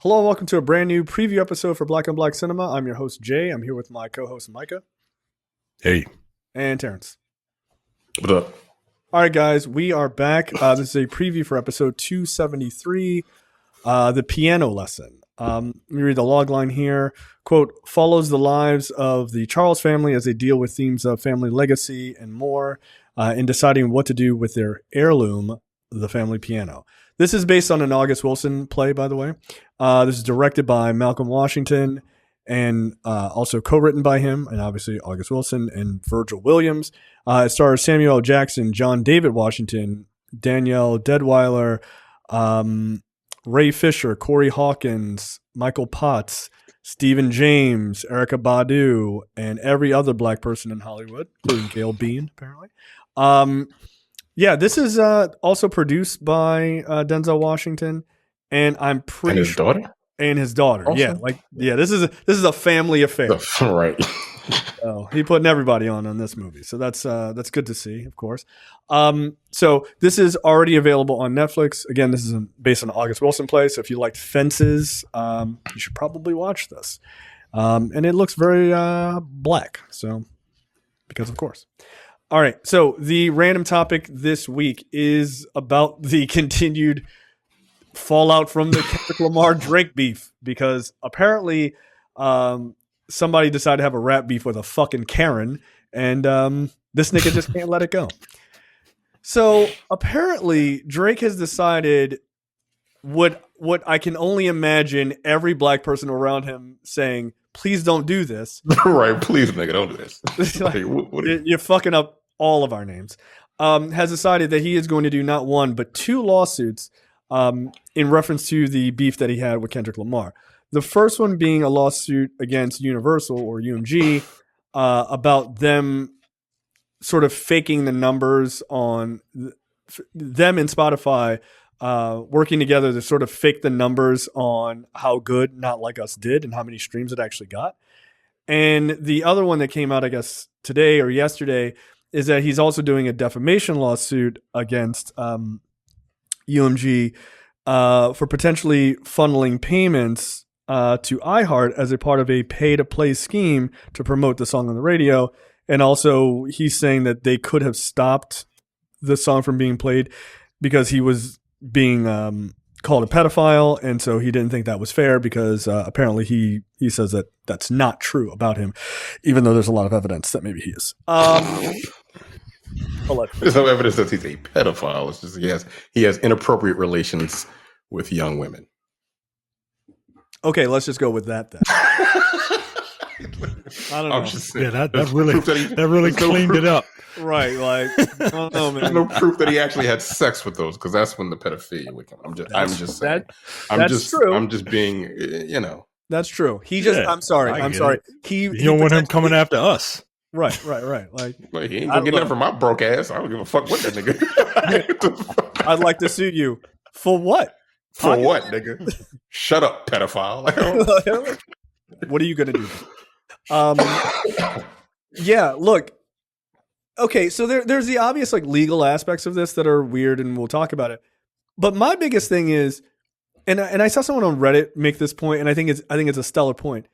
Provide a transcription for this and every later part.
Hello and welcome to a brand new preview episode for Black on Black Cinema. I'm your host, Jay. I'm here with my co-host, Micah. Hey. And Terrence. What up? All right, guys, we are back. This is a preview for episode 273, The Piano Lesson. Let me read the log line here. Quote, follows the lives of the Charles family as they deal with themes of family legacy and more in deciding what to do with their heirloom, the family piano. This is based on an August Wilson play, by the way. This is directed by Malcolm Washington and also co-written by him, and obviously August Wilson and Virgil Williams. It stars Samuel L. Jackson, John David Washington, Danielle Deadwyler, Ray Fisher, Corey Hawkins, Michael Potts, Stephen James, Erykah Badu, and every other black person in Hollywood, including Gail Bean, apparently. Yeah, this is also produced by Denzel Washington, and I'm pretty his daughter? And his daughter. Also? This is a family affair. Right. So he putting everybody on this movie. So that's good to see, of course. So this is already available on Netflix. Again, this is based on an August Wilson play. So if you liked Fences, you should probably watch this. And it looks very black. So because of course. All right, so the random topic this week is about the continued fallout from the Kendrick Lamar Drake beef, because apparently somebody decided to have a rap beef with a fucking Karen, and this nigga just can't let it go. So apparently Drake has decided what I can only imagine every black person around him saying, please don't do this. Right, please nigga, don't do this. Like, you're fucking up all of our names, has decided that he is going to do not one, but two lawsuits in reference to the beef that he had with Kendrick Lamar. The first one being a lawsuit against Universal or UMG about them sort of faking the numbers on them and Spotify working together to sort of fake the numbers on how good Not Like Us did and how many streams it actually got. And the other one that came out, I guess, today or yesterday is that he's also doing a defamation lawsuit against UMG for potentially funneling payments to iHeart as a part of a pay-to-play scheme to promote the song on the radio. And also he's saying that they could have stopped the song from being played because he was being called a pedophile, and so he didn't think that was fair because apparently he says that that's not true about him, even though there's a lot of evidence that maybe he is. There's no evidence that he's a pedophile. It's just he has inappropriate relations with young women. Okay, let's just go with that then. I don't know. That really cleaned it up. Right, like I don't know, man. There's no proof that he actually had sex with those, because that's when the pedophilia would come. I'm just saying. That's true. I'm just being, That's true. He just. Yeah, I'm sorry. You don't want him coming after us. Right. Like he ain't gonna get nothing from my broke ass. I don't give a fuck what that nigga. I'd like to sue you for what? For what, nigga? Shut up, pedophile. What are you gonna do? Yeah. Look. Okay, so there's the obvious like legal aspects of this that are weird, and we'll talk about it. But my biggest thing is, and I saw someone on Reddit make this point, and I think it's a stellar point.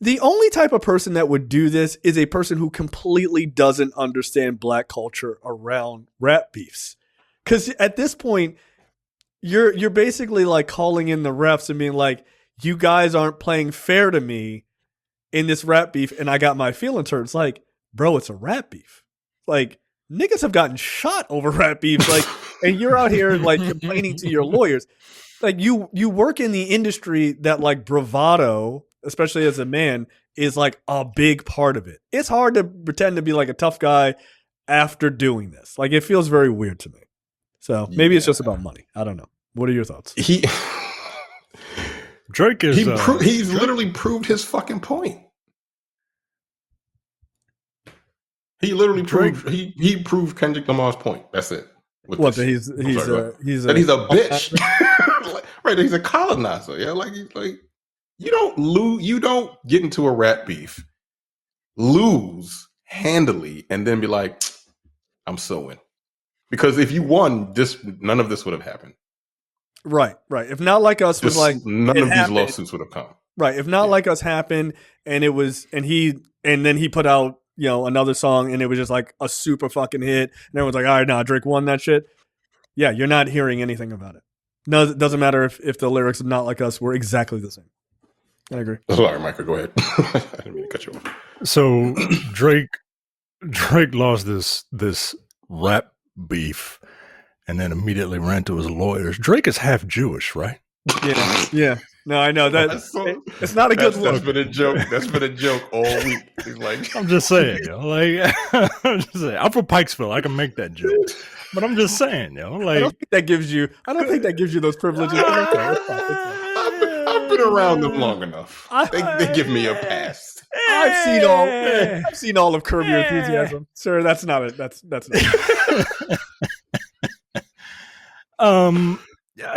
The only type of person that would do this is a person who completely doesn't understand black culture around rap beefs. Because at this point, you're basically like calling in the refs and being like, you guys aren't playing fair to me in this rap beef, and I got my feelings hurt. It's like, bro, it's a rap beef. Like, niggas have gotten shot over rap beefs. Like, and you're out here like complaining to your lawyers. Like, you work in the industry that like bravado, especially as a man, is like a big part of it. It's hard to pretend to be like a tough guy after doing this. Like, it feels very weird to me. So maybe it's just about money. I don't know. What are your thoughts? Drake is he's literally proved his fucking point. He literally proved he proved Kendrick Lamar's point. That's it. That he's a bitch. Right, he's a colonizer. Yeah, like you don't get into a rap beef, lose handily, and then be like, I'm suing. Because if you won, none of this would have happened. Right. If Not Like Us was like none of these lawsuits would have come. Right. If Not Like Us happened and it was and then he put out, another song and it was just like a super fucking hit and everyone's like, all right, nah, Drake won that shit. Yeah, you're not hearing anything about it. No, it doesn't matter if the lyrics of Not Like Us were exactly the same. I agree. Sorry, Michael, go ahead. I didn't mean to cut you off. So Drake lost this rap beef and then immediately ran to his lawyers. Drake is half Jewish, right? Yeah. No, I know that. It's not a good look. That's been a joke. That's been a joke all week. He's like, I'm just saying, I'm from Pikesville. I can make that joke, but I'm just saying, I don't think that gives you those privileges. I've been around them long enough. They give me a pass. I've seen all of Curb Your Enthusiasm, sir. That's not it. That's not it.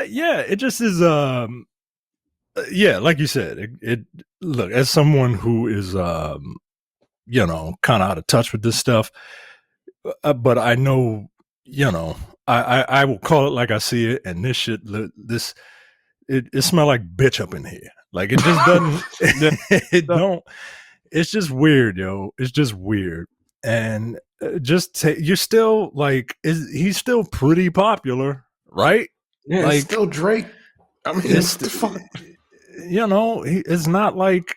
Yeah, it just is. Like you said, it look, as someone who is, kind of out of touch with this stuff, but I know, I will call it like I see it, and this shit, it smell like bitch up in here. Like it just doesn't, it's just weird, yo. It's just weird. And you're still like, he's still pretty popular, right? Yeah, like, it's still Drake. I mean, it's the fuck. It's not like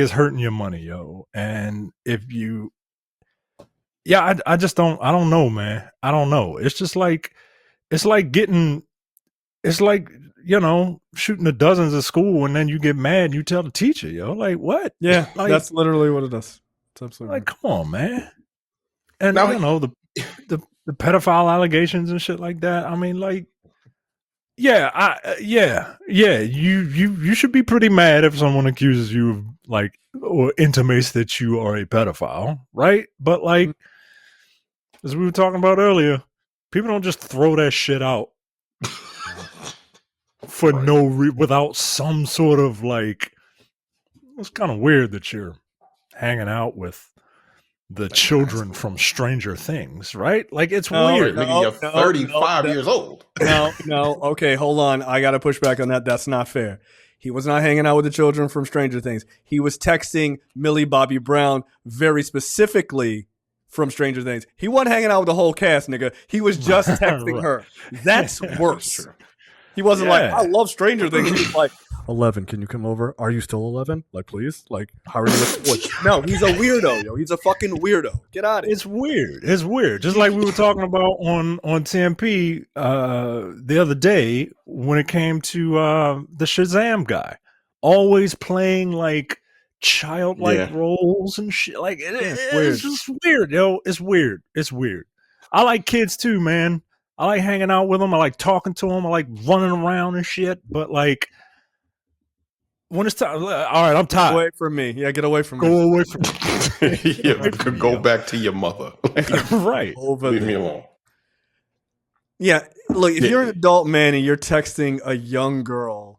it's hurting your money, yo. And if you, I don't know, man. I don't know. It's just like, shooting the dozens at school and then you get mad and you tell the teacher, yo, like what? Yeah, like, that's literally what it is. It's absolutely like, come on, man. And now, the pedophile allegations and shit like that. I mean, like, you should be pretty mad if someone accuses you of like or intimates that you are a pedophile, right? But like, as we were talking about earlier, people don't just throw that shit out for without some sort of like. It's kind of weird that you're hanging out with the children from Stranger Things, right? Like it's weird. You're 35 years old. No. Okay, hold on. I got to push back on that. That's not fair. He was not hanging out with the children from Stranger Things. He was texting Millie Bobby Brown very specifically from Stranger Things. He wasn't hanging out with the whole cast, nigga. He was just texting her. That's worse. That's he wasn't like, I love Stranger Things. He was like, 11, can you come over? Are you still 11? Like, please? Like, how are you with boys? No, he's a weirdo, yo. He's a fucking weirdo. Get out of here. It's weird. Just like we were talking about on TMP the other day when it came to the Shazam guy. Always playing like childlike roles and shit. Like, it's just weird, yo. It's weird. I like kids too, man. I like hanging out with them. I like talking to them. I like running around and shit. But like, when it's time, all right, I'm tired. Get away from me. Yeah, get away from me. Go away from me. Go back to your mother. Right. Leave me alone. Yeah, look, if you're an adult man and you're texting a young girl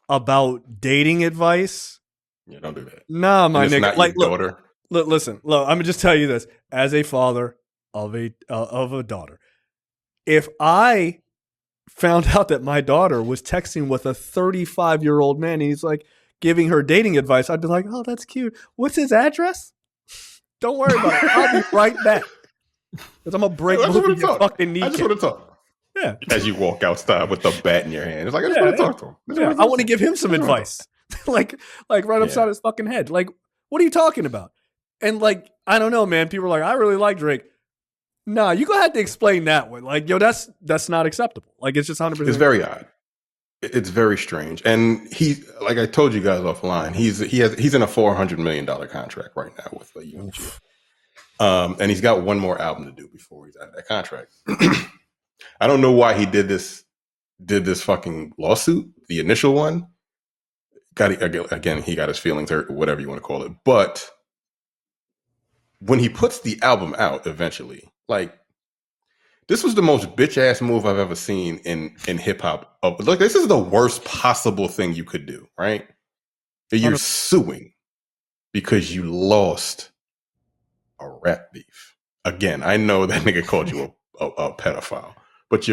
about dating advice, don't do that. Nah, my nigga. Not like, your daughter. Listen, I'm gonna just tell you this: as a father of a daughter, if I found out that my daughter was texting with a 35-year-old man and he's like giving her dating advice, I'd be like, oh, that's cute. What's his address? Don't worry about it. I'll be right back. Because I'm going to break both of your fucking kneecaps. I just want to talk. Yeah. As you walk outside with the bat in your hand. It's like, I just want to talk to him. I want to give him some advice. like right upside his fucking head. Like, what are you talking about? And like, I don't know, man. People are like, I really like Drake. Nah, you go ahead to explain that one. Like, yo, that's not acceptable. Like, it's just 100%. It's very odd. It's very strange. And he, like I told you guys offline, he's in a $400 million contract right now with UMG. And he's got one more album to do before he's out of that contract. I don't know why he did this fucking lawsuit, the initial one. He got his feelings hurt, whatever you want to call it. But when he puts the album out eventually, like, this was the most bitch ass move I've ever seen in hip hop. Look, this is the worst possible thing you could do, right? You're suing because you lost a rap beef. Again, I know that nigga called you a pedophile, But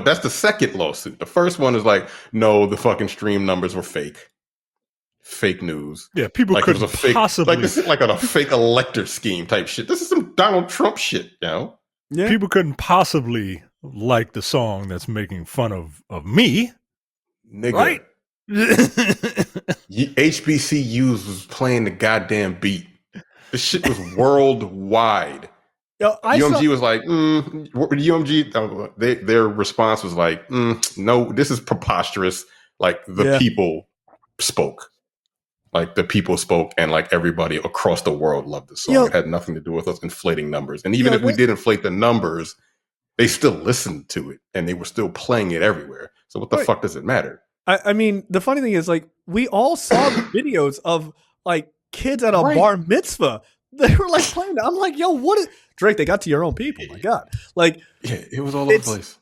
that's the second lawsuit. The first one is like, no, the fucking stream numbers were fake news. Yeah, people like couldn't it was a fake, possibly. like this is like a fake elector scheme type shit. This is some Donald Trump shit, you know? Yeah. People couldn't possibly like the song that's making fun of me, Nigga. right? HBCUs was playing the goddamn beat. This shit was worldwide. Yo, UMG was like, UMG, their response was like, no, this is preposterous. Like the people spoke. Like the people spoke, and like everybody across the world loved the song. It had nothing to do with us inflating numbers. And even if we did inflate the numbers, they still listened to it and they were still playing it everywhere. So what the fuck does it matter? I mean, the funny thing is, like, we all saw the videos of like kids at a bar mitzvah. They were like playing it. I'm like, yo, what is Drake? They got to your own people. My God. Like, yeah, it was all over the place.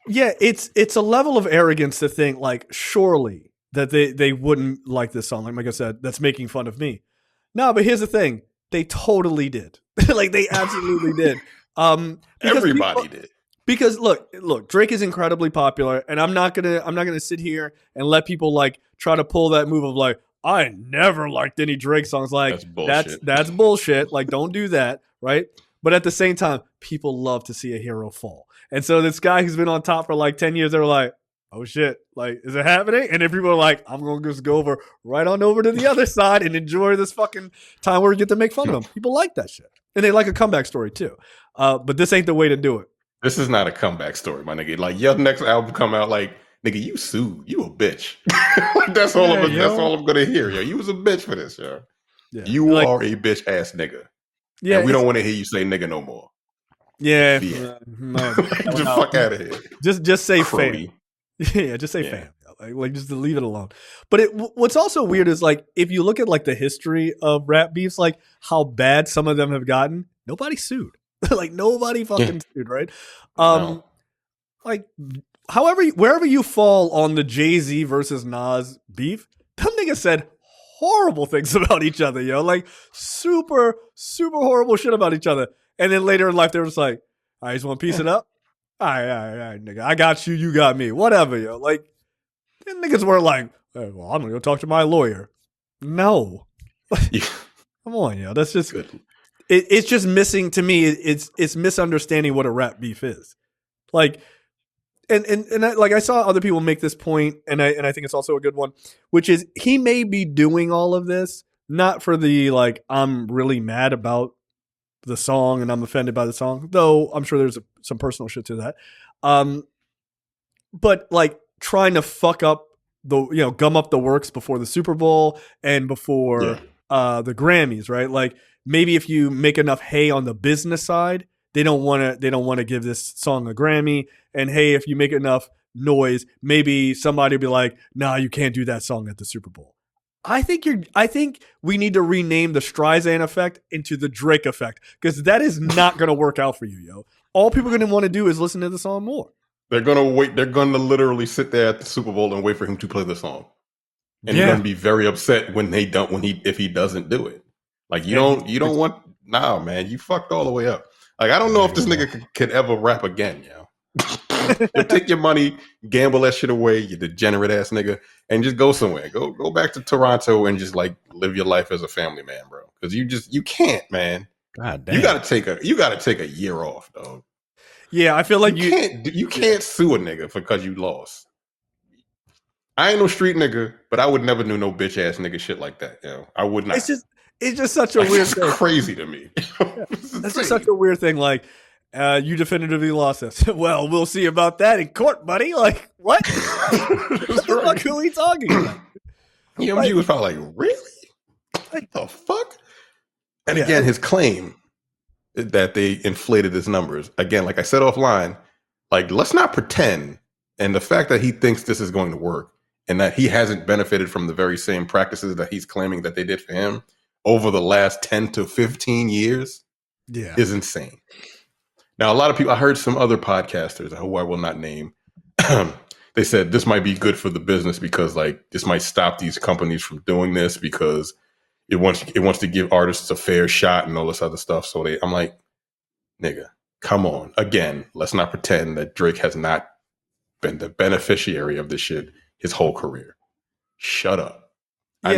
Yeah, it's a level of arrogance to think like surely that they wouldn't like this song. Like I said, that's making fun of me. No, but here's the thing. They totally did. Like they absolutely did. Everybody did. Because look, Drake is incredibly popular, and I'm not gonna sit here and let people like try to pull that move of like, I never liked any Drake songs. Like that's bullshit. Like don't do that, right? But at the same time, people love to see a hero fall. And so this guy who's been on top for like 10 years, they were like, oh shit, like, is it happening? And then people are like, I'm going to just go right on over to the other side and enjoy this fucking time where we get to make fun of them. People like that shit. And they like a comeback story too. But this ain't the way to do it. This is not a comeback story, my nigga. Like your next album come out like, nigga, you sued. You a bitch. Like, that's all I'm going to hear. Yo, you was a bitch for this, yo. Yeah. You are a bitch ass nigga. Yeah. And we don't want to hear you say nigga no more. Yeah. No. Just fuck out of here. Just say Crody. fam. Yeah, just say fam. Like just to leave it alone. But what's also weird is like if you look at like the history of rap beefs, like how bad some of them have gotten, nobody sued. Like nobody fucking sued, right? No. Like wherever you fall on the Jay-Z versus Nas beef, them niggas said horrible things about each other, yo. Like super, super horrible shit about each other. And then later in life, they were just like, all right, just want to piece it up? All right, nigga. I got you, you got me. Whatever, yo. Like, them niggas were like, hey, well, I'm going to go talk to my lawyer. No. Come on, yo. That's just, it's just missing, to me, it's misunderstanding what a rap beef is. Like, and I saw other people make this point, and I think it's also a good one, which is he may be doing all of this, not for the, like, I'm really mad about the song and I'm offended by the song, though I'm sure there's some personal shit to that. But like trying to fuck up gum up the works before the Super Bowl and before the Grammys, right? Like maybe if you make enough hay on the business side, they don't want to give this song a Grammy. And hey, if you make enough noise, maybe somebody will be like, nah, you can't do that song at the Super Bowl. I think we need to rename the Streisand effect into the Drake effect, because that is not going to work out for you, yo. All people are going to want to do is listen to the song more. They're going to wait. They're going to literally sit there at the Super Bowl and wait for him to play the song. And you're going to be very upset if he doesn't do it. Like you don't want, nah, man, you fucked all the way up. Like, I don't know if this nigga could ever rap again, yo. Take your money, gamble that shit away, you degenerate ass nigga, and just go somewhere. Go back to Toronto and just like live your life as a family man, bro. Because you can't, man. God damn. You gotta take a year off, dog. Yeah, I feel like you can't sue a nigga because you lost. I ain't no street nigga, but I would never do no bitch ass nigga shit like that. Yo, I would not. It's just such a weird thing. Crazy to me. That's just such a weird thing. Like, you definitively lost this. Well, we'll see about that in court, buddy. Like, what? What the fuck are we talking about? UMG was probably like, really? What the fuck? And again, his claim that they inflated his numbers. Again, like I said offline, like, let's not pretend. And the fact that he thinks this is going to work and that he hasn't benefited from the very same practices that he's claiming that they did for him over the last 10 to 15 years is insane. Now, a lot of people, I heard some other podcasters who I will not name, they said this might be good for the business because like this might stop these companies from doing this because it wants to give artists a fair shot and all this other stuff. So I'm like, nigga, come on. Again, let's not pretend that Drake has not been the beneficiary of this shit his whole career. Shut up. Yeah.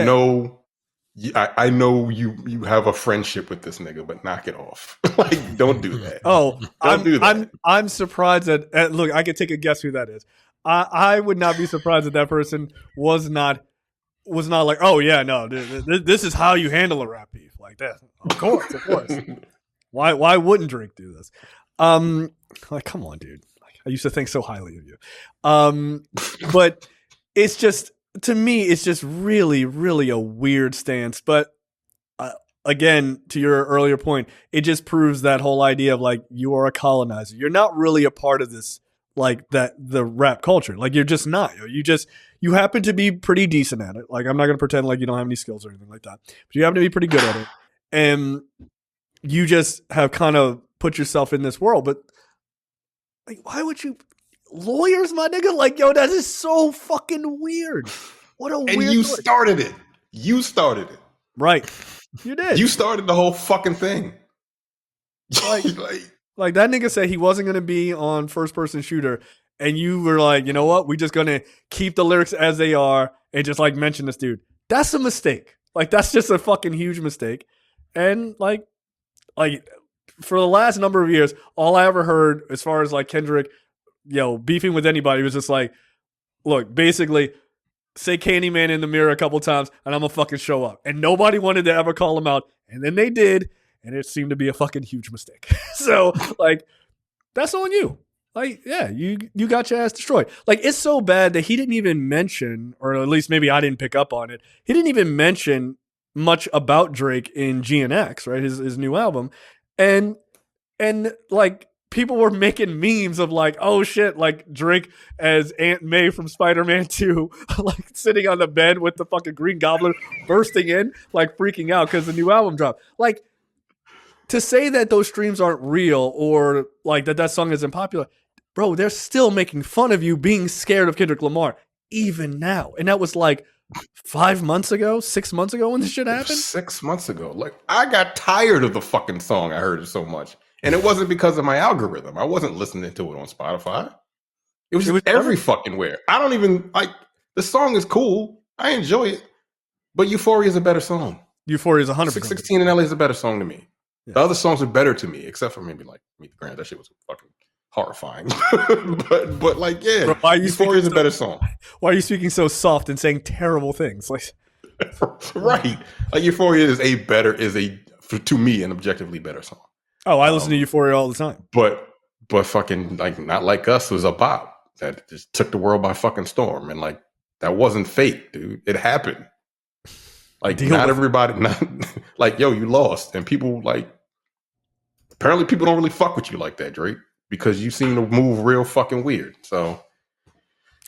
I know you have a friendship with this nigga, but knock it off. Like, don't do that. Oh, I'm surprised that look, I could take a guess who that is. I would not be surprised that person was not like, oh yeah, no, this is how you handle a rap beef like that. Of course. Why wouldn't Drake do this? Like, come on, dude. Like, I used to think so highly of you. But it's just, to me, it's just really, really a weird stance. But again, to your earlier point, it just proves that whole idea of like, you are a colonizer. You're not really a part of this, like the rap culture. Like, you're just not. You happen to be pretty decent at it. Like, I'm not going to pretend like you don't have any skills or anything like that. But you happen to be pretty good at it. And you just have kind of put yourself in this world. But like, why would you? Lawyers, my nigga? Like, yo, that is so fucking weird. What a weird. And you started it. You started it. Right. You did. You started the whole fucking thing. Like that nigga said he wasn't going to be on first person shooter. And you were like, you know what? We're just going to keep the lyrics as they are and just like mention this dude. That's a mistake. Like, that's just a fucking huge mistake. And like for the last number of years, all I ever heard as far as like Kendrick, beefing with anybody was just like, look, basically say Candyman in the mirror a couple times and I'm gonna fucking show up. And nobody wanted to ever call him out. And then they did. And it seemed to be a fucking huge mistake. So like, that's on you. Like, yeah, you got your ass destroyed. Like, it's so bad that he didn't even mention, or at least maybe I didn't pick up on it. He didn't even mention much about Drake in GNX, right? His new album. And like, people were making memes of like, oh shit, like Drake as Aunt May from Spider-Man 2, like sitting on the bed with the fucking Green Goblin bursting in, like freaking out because the new album dropped. Like, to say that those streams aren't real or like that song isn't popular, bro, they're still making fun of you being scared of Kendrick Lamar even now. And that was like 5 months ago, 6 months ago when this shit happened. 6 months ago. Like, I got tired of the fucking song. I heard it so much. And it wasn't because of my algorithm. I wasn't listening to it on Spotify. It was every fucking where. I don't even like, the song is cool. I enjoy it. But Euphoria is a better song. Euphoria is 100%. 616 in LA is a better song to me. Yeah. The other songs are better to me, except for maybe like Meet the Grand. That shit was fucking horrifying. but like, yeah, bro, Euphoria is a better song. Why are you speaking so soft and saying terrible things? Like, right. Like, Euphoria is to me, an objectively better song. Oh, I listen to Euphoria all the time. But fucking, like, Not Like Us was a bop that just took the world by fucking storm. And like, that wasn't fake, dude. It happened. Like, not everybody, like, yo, you lost. And people, like, apparently people don't really fuck with you like that, Drake, because you seem to move real fucking weird. So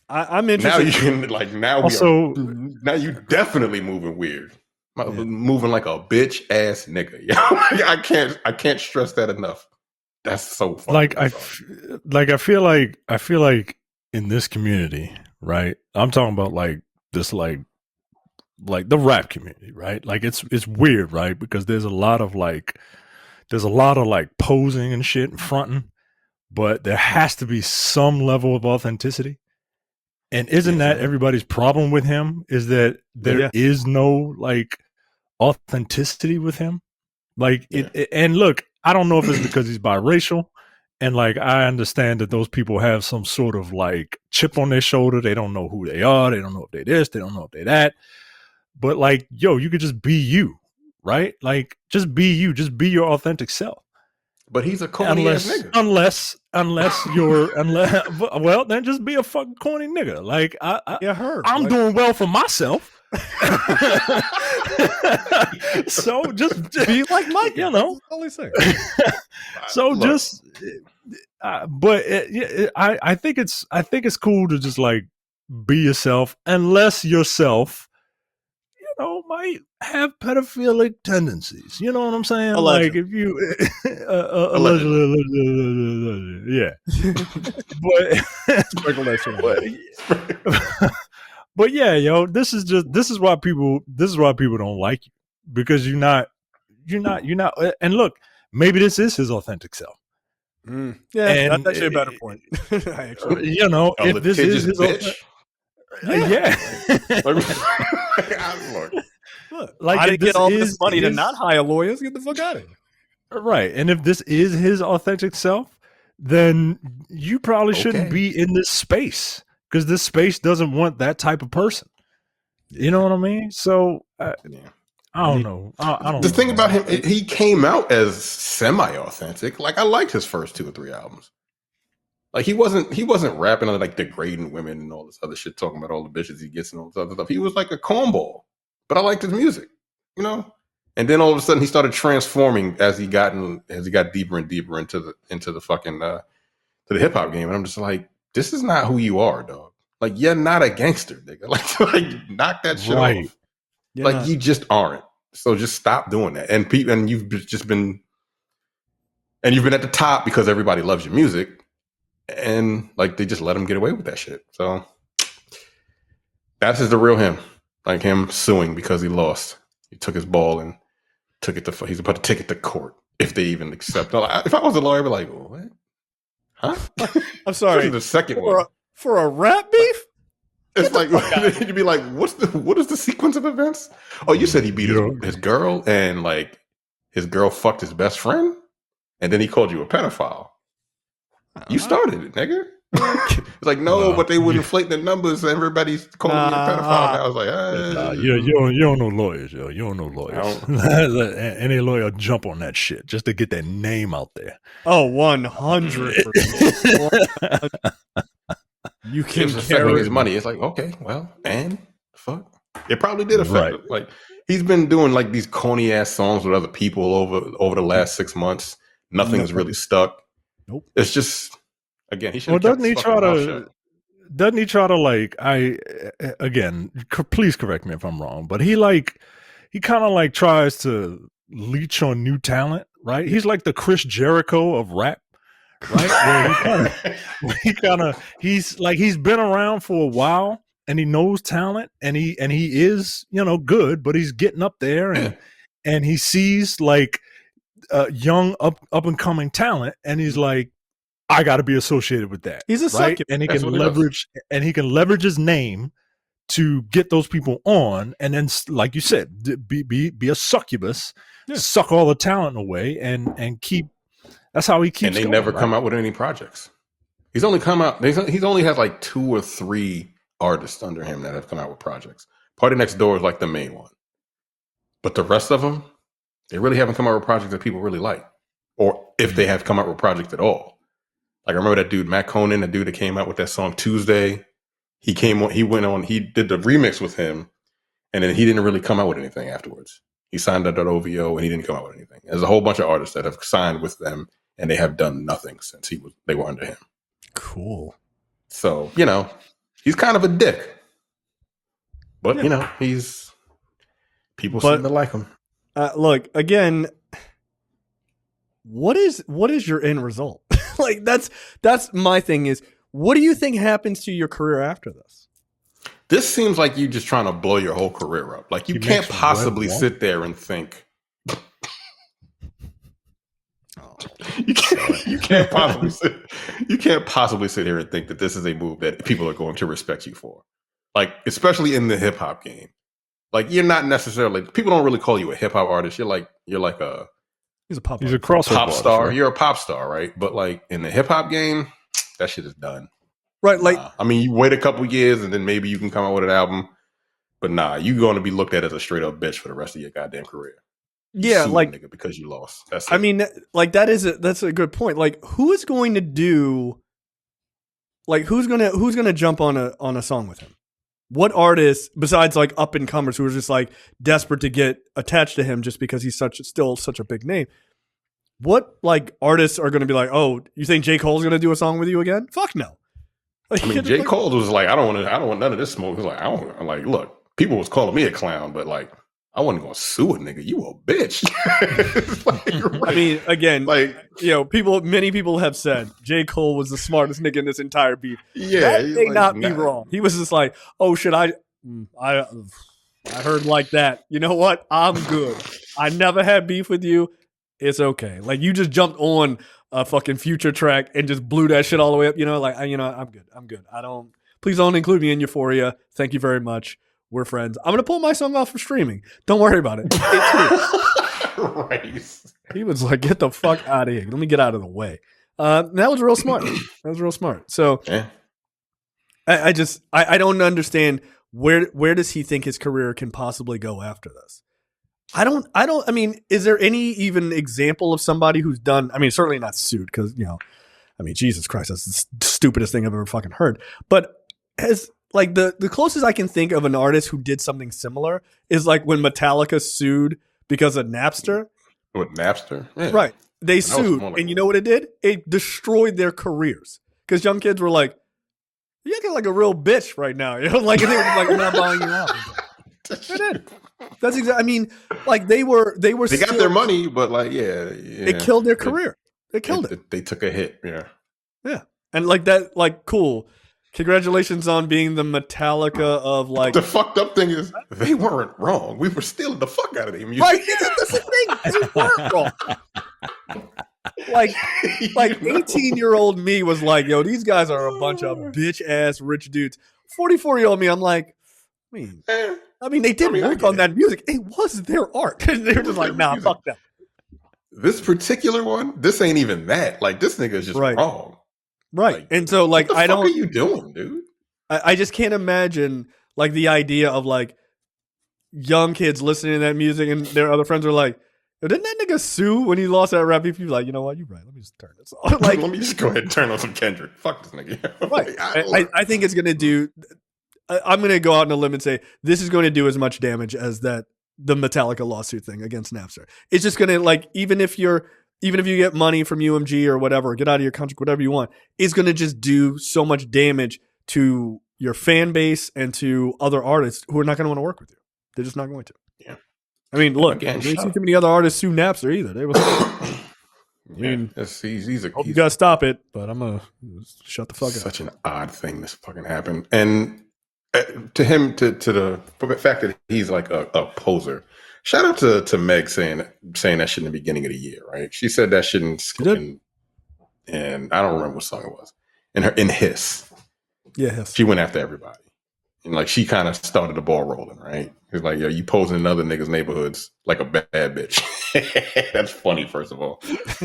I'm interested. Now you can, like, now you definitely moving weird. Yeah. Moving like a bitch ass nigga. I can't stress that enough. That's so funny. I feel like in this community, right? I'm talking about like this, like the rap community, right? Like, it's weird, right? Because there's a lot of like posing and shit and fronting, but there has to be some level of authenticity. And isn't that everybody's problem with him? Is that there is no like authenticity with him? Like, and look, I don't know if it's because he's biracial, and like, I understand that those people have some sort of like chip on their shoulder. They don't know who they are. They don't know if they this. They don't know if they that. But like, yo, you could just be you, right? Like, just be you. Just be your authentic self. But he's a corny ass nigga. Well, then just be a fucking corny nigga. Like, I'm doing well for myself. So just be like Mike, you know. So look. Just, but I think it's cool to just like be yourself, unless yourself, might have pedophilic tendencies. You know what I'm saying? Allegedly. Like, if you allegedly, yeah. But yeah, yo, this is why people don't like you, because you're not. And look, maybe this is his authentic self. Yeah, And that's actually a better point. Actually. You know, A if this is his litigious bitch. Look, Like, I if didn't get this all this is money to his- not hire lawyers. Get the fuck out of here. right. And if this is his authentic self, then you probably shouldn't Okay. be in this space, because this space doesn't want that type of person. You know what I mean? So Yeah. I don't know. I don't The know, thing man. about him, he came out as semi-authentic. Like I liked his first 2 or 3 albums. Like he wasn't rapping on like degrading women and all this other shit, talking about all the bitches he gets and all this other stuff. He was like a cornball, but I liked his music, you know. And then all of a sudden he started transforming as he got deeper and deeper into the fucking to the hip hop game. And I'm just like, this is not who you are, dog. Like you're not a gangster, nigga. Like knock that shit Right. off. Like you just aren't. So just stop doing that. And you've just been at the top because everybody loves your music. And like they just let him get away with that shit. So that's just the real him. Like him suing because he lost. He took his ball and he's about to take it to court if they even accept. If I was a lawyer, I'd be like, what? Huh? I'm sorry. The second one. For a rap beef? It's like you'd be like, what is the sequence of events? Oh, you said he beat his girl and like his girl fucked his best friend, and then he called you a pedophile. You started it, nigga. It's like but they would inflate the numbers. And everybody's calling me a pedophile. And I was like, you don't know lawyers, yo. You don't know lawyers. Any lawyer jump on that shit just to get that name out there. Oh, 100%. You can carry his money. It's like, okay, well, and fuck, it probably did affect him. Like he's been doing like these corny ass songs with other people over the last 6 months. Nothing has really stuck. Nope. It's just again, he should. Well, doesn't he try to like? Please correct me if I'm wrong, but he kind of like tries to leech on new talent, right? He's like the Chris Jericho of rap. Right, he's been around for a while and he knows talent and he is good, but he's getting up there and he sees like young up and coming talent and he's like, I got to be associated with that. He's a succubus. And he can leverage his name to get those people on, and then like you said, be a succubus, suck all the talent away and keep. That's how he keeps. And they going, never come out with any projects. He's only had like 2 or 3 artists under him that have come out with projects. Party Next Door is like the main one, but the rest of them, they really haven't come out with projects that people really like, or if they have come out with projects at all. Like I remember that dude Matt Conan, the dude that came out with that song Tuesday. He went on. He did the remix with him, and then he didn't really come out with anything afterwards. He signed at OVO, and he didn't come out with anything. There's a whole bunch of artists that have signed with them, and they have done nothing since they were under him. Cool. So he's kind of a dick, but people seem to like him. Look again. What is your end result? Like that's my thing is, what do you think happens to your career after this? This seems like you just trying to blow your whole career up. Like you can't possibly sit there and think. You can't possibly sit here and think that this is a move that people are going to respect you for. Like, especially in the hip hop game. Like you're not necessarily, people don't really call you a hip hop artist. You're like a he's a pop star. Right? You're a pop star, right? But like in the hip hop game, that shit is done. Right. Like, I mean, you wait a couple years and then maybe you can come out with an album. But you're going to be looked at as a straight up bitch for the rest of your goddamn career. Yeah, like nigga because you lost. That's I mean, like that's a good point. Like, who is going to do? Like, who's gonna jump on a song with him? What artists besides like up and comers who are just like desperate to get attached to him just because he's still such a big name? What like artists are going to be like? Oh, you think J. Cole's going to do a song with you again? Fuck no. Like, I mean, J. Cole was like, I don't want none of this smoke. He was like, I'm like, look, people was calling me a clown, but like, I wasn't gonna sue a nigga. You a bitch. Like, right. I mean, again, like many people have said J. Cole was the smartest nigga in this entire beef. Yeah, that may not be wrong. He was just like, oh shit, I heard like that. You know what? I'm good. I never had beef with you. It's okay. Like you just jumped on a fucking Future track and just blew that shit all the way up. You know, like I'm good. I'm good. Please don't include me in Euphoria. Thank you very much. We're friends. I'm gonna pull my song off of streaming. Don't worry about it. Right. He was like, "Get the fuck out of here. Let me get out of the way." That was real smart. That was real smart. So, Yeah. I don't understand where does he think his career can possibly go after this? I mean, is there any even example of somebody who's done, I mean, certainly not sued because, I mean, Jesus Christ, that's the stupidest thing I've ever fucking heard. But as like the closest I can think of an artist who did something similar is like when Metallica sued because of Napster. With Napster? Yeah. Right. They sued. And you know what it did? It destroyed their careers. Because young kids were like, you're acting like a real bitch right now. Like, and they were just like, we're not buying you out. They did. That's exactly. I mean, like they got their money, but like, yeah. It killed their career. It killed it. They took a hit. Yeah. Yeah. And like that, like, cool. Congratulations on being the Metallica of like. The fucked up thing is they weren't wrong. We were stealing the fuck out of their music. Right. That's the thing. They weren't wrong. Like 18-year-old me was like, yo, these guys are a bunch of bitch ass rich dudes. 44-year-old me, I'm like, I mean, they did work on that music. It was their art. And they were just like, nah, fuck them. This particular one, this ain't even that. Like, this nigga is just wrong. Right. Like, and so, like, what the fuck are you doing, dude? I just can't imagine, like, the idea of, like, young kids listening to that music and their other friends are like, yo, didn't that nigga sue when he lost that rap? If you're like, you know what, you're right. Let me just turn this on. Like, let me just go ahead and turn on some Kendrick. Fuck this nigga. Right. I think it's going to do... I'm going to go out on a limb and say this is going to do as much damage as the Metallica lawsuit thing against Napster. It's just going to, like, even if you get money from UMG or whatever, get out of your contract, whatever you want, it's going to just do so much damage to your fan base and to other artists who are not going to want to work with you. They're just not going to. Yeah. I mean, look, I didn't see too many other artists sue Napster either. They was. I mean, you gotta stop it, but I'm gonna shut the fuck up. Such an odd thing this fucking happened, and to him, to the fact that he's like a poser. Shout out to Meg saying that shit in the beginning of the year, right? She said that shit and I don't remember what song it was. In Hiss. Yeah, Hiss. She went after everybody. And like she kind of started the ball rolling, right? It's like, yo, you posing in other niggas' neighborhoods like a bad bitch. That's funny, first of all.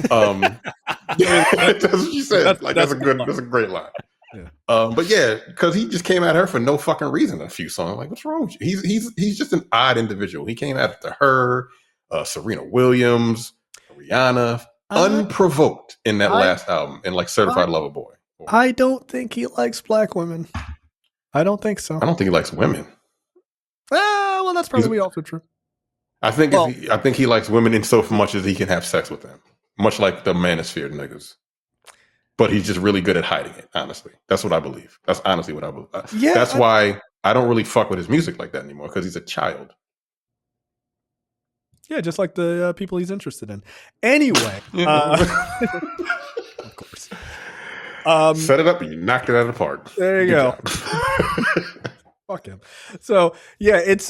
That's what she said. That's a great line. Yeah. But yeah, because he just came at her for no fucking reason. A few songs, like, what's wrong with you? He's just an odd individual. He came after her, Serena Williams, Rihanna, unprovoked in that last album, in like Certified Lover Boy. I don't think he likes black women. I don't think so. I don't think he likes women. Well, that's probably also true. I think he likes women in so much as he can have sex with them, much like the manosphere niggas. But he's just really good at hiding it, honestly. That's what I believe. That's honestly what I believe. That's why I don't really fuck with his music like that anymore, because he's a child. Yeah, just like the people he's interested in. Anyway. Of course. Set it up and you knocked it out of the park. There you go. Fuck him. So yeah, it's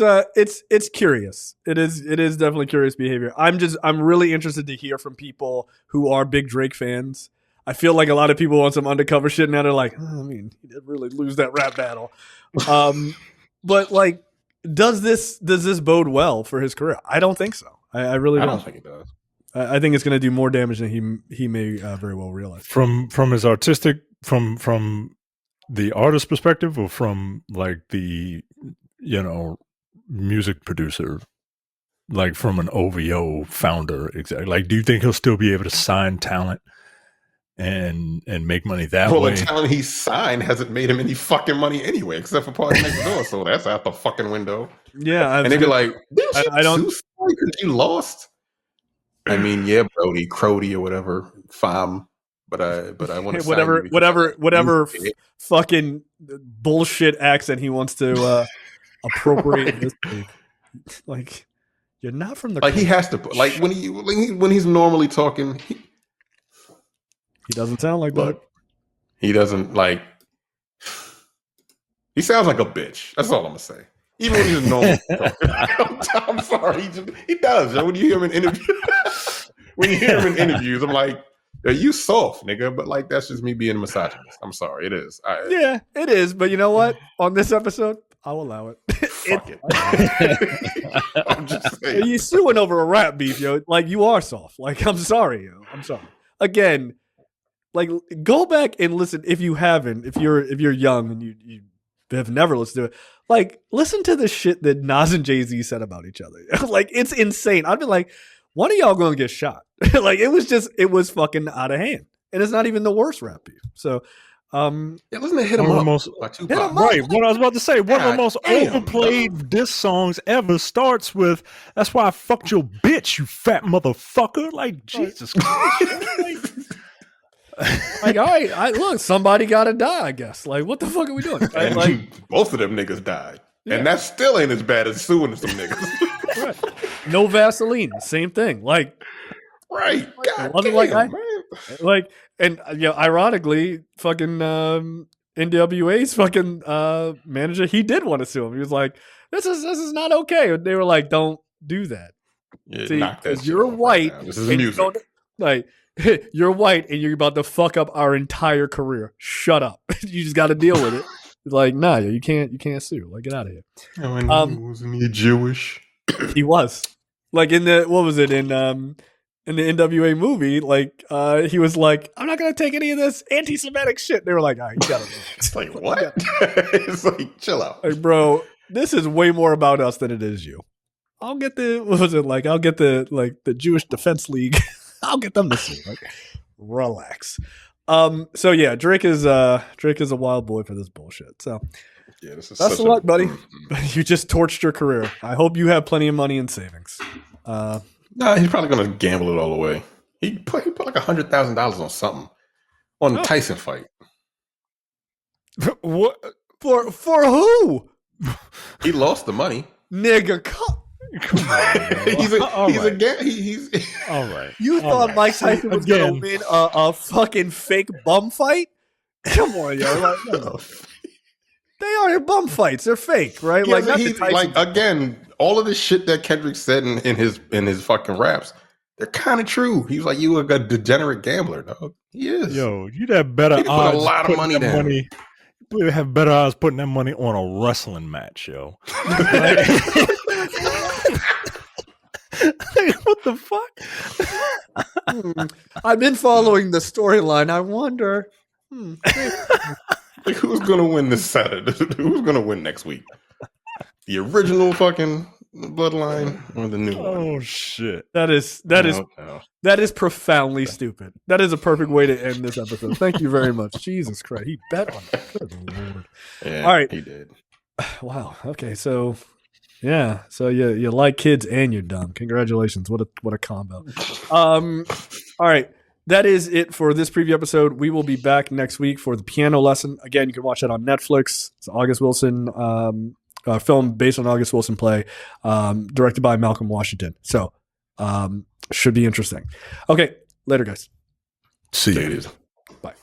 curious. It is definitely curious behavior. I'm really interested to hear from people who are big Drake fans. I feel like a lot of people want some undercover shit now. They're like, I mean, he did really lose that rap battle. But like, does this bode well for his career? I don't think so. I really don't. I don't think it does. I think it's going to do more damage than he may very well realize. From his artistic, from the artist perspective, or from like the music producer, like from an OVO founder, exactly. Like, do you think he'll still be able to sign talent and make money that way? Well, the talent he signed hasn't made him any fucking money anyway, except for Party Next Door. So that's out the fucking window. Yeah, and they'd be like, I don't because you lost. I mean, yeah, Brody, Crody, or whatever, Fam. But I want to whatever fucking bullshit accent he wants to appropriate. This like, you're not from the. Like he has to like when he's normally talking. He doesn't sound like that. He doesn't like. He sounds like a bitch. That's all I'm gonna say. Even when he's normal. I'm sorry. He does. When you hear him in interviews. when you hear him in interviews, I'm like, you soft, nigga. But like, that's just me being a misogynist. I'm sorry, it is. Yeah, it is. But you know what? On this episode, I'll allow it. Fuck it. I'm just saying. You suing over a rap beef, yo. Like, you are soft. Like, I'm sorry, yo. I'm sorry. Again, like, go back and listen if you haven't. If you're young and you have never listened to it, like, listen to the shit that Nas and Jay-Z said about each other. Like, it's insane. I'd be like, one of y'all gonna get shot. Like, it was fucking out of hand. And it's not even the worst rap beef. So, wasn't it Hit 'Em Up? Right, what I was about to say, one of the most overplayed diss songs ever starts with, "That's why I fucked your bitch, you fat motherfucker." Like, Jesus Christ. Like, all right, look, somebody gotta die, I guess. Like, what the fuck are we doing? Right? And like, both of them niggas died. Yeah. And that still ain't as bad as suing some niggas. Right. No Vaseline, same thing. Like, right. God damn, like, man. Like, and ironically, fucking NWA's fucking manager, he did want to sue him. He was like, "This is not okay." And they were like, "Don't do that." Yeah, see, because you're white. Right, this is music. Like, you're white and you're about to fuck up our entire career. Shut up. You just got to deal with it. Like, nah, you can't sue. Like, get out of here. Wasn't he Jewish? He was. Like, in the, what was it, in the NWA movie, like, he was like, "I'm not gonna take any of this anti-Semitic shit." They were like, "All right, you gotta do it." It's like, what? It's like, chill out. Like, bro, this is way more about us than it is you. I'll get the Jewish Defense League. I'll get them to sue. Like, relax. So yeah, Drake is a wild boy for this bullshit. So yeah, this is best of luck, buddy. You just torched your career. I hope you have plenty of money in savings. Nah, he's probably gonna gamble it all away. He put like $100,000 on something on the Tyson fight. What for who? He lost the money, nigga. Come on, he's all right. You thought Mike Tyson was gonna win a fucking fake bum fight? Come on, yo. Like, no. They are bum fights. They're fake, right? Yeah, like, again, all of the shit that Kendrick said in his fucking raps, they're kind of true. He's like, you a degenerate gambler, dog. He is. Yo, you'd have better odds. Put a lot of money down. You have better odds putting that money on a wrestling match, yo. What the fuck? I've been following the storyline. I wonder. Like, who's gonna win this Saturday? Who's gonna win next week? The original fucking bloodline or the new one? Oh shit! That is profoundly stupid. That is a perfect way to end this episode. Thank you very much. Jesus Christ, he bet on it. Good Lord. Yeah, all right, he did. Wow. Okay, so yeah, so you like kids and you're dumb. Congratulations. What a combo. All right. That is it for this preview episode. We will be back next week for the piano lesson. Again, you can watch that on Netflix. It's August Wilson film based on August Wilson play, directed by Malcolm Washington. So should be interesting. Okay, later, guys. See you. Bye.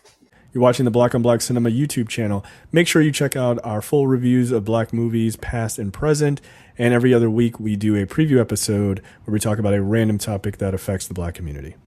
You're watching the Black on Black Cinema YouTube channel. Make sure you check out our full reviews of Black movies, past and present. And every other week, we do a preview episode where we talk about a random topic that affects the Black community.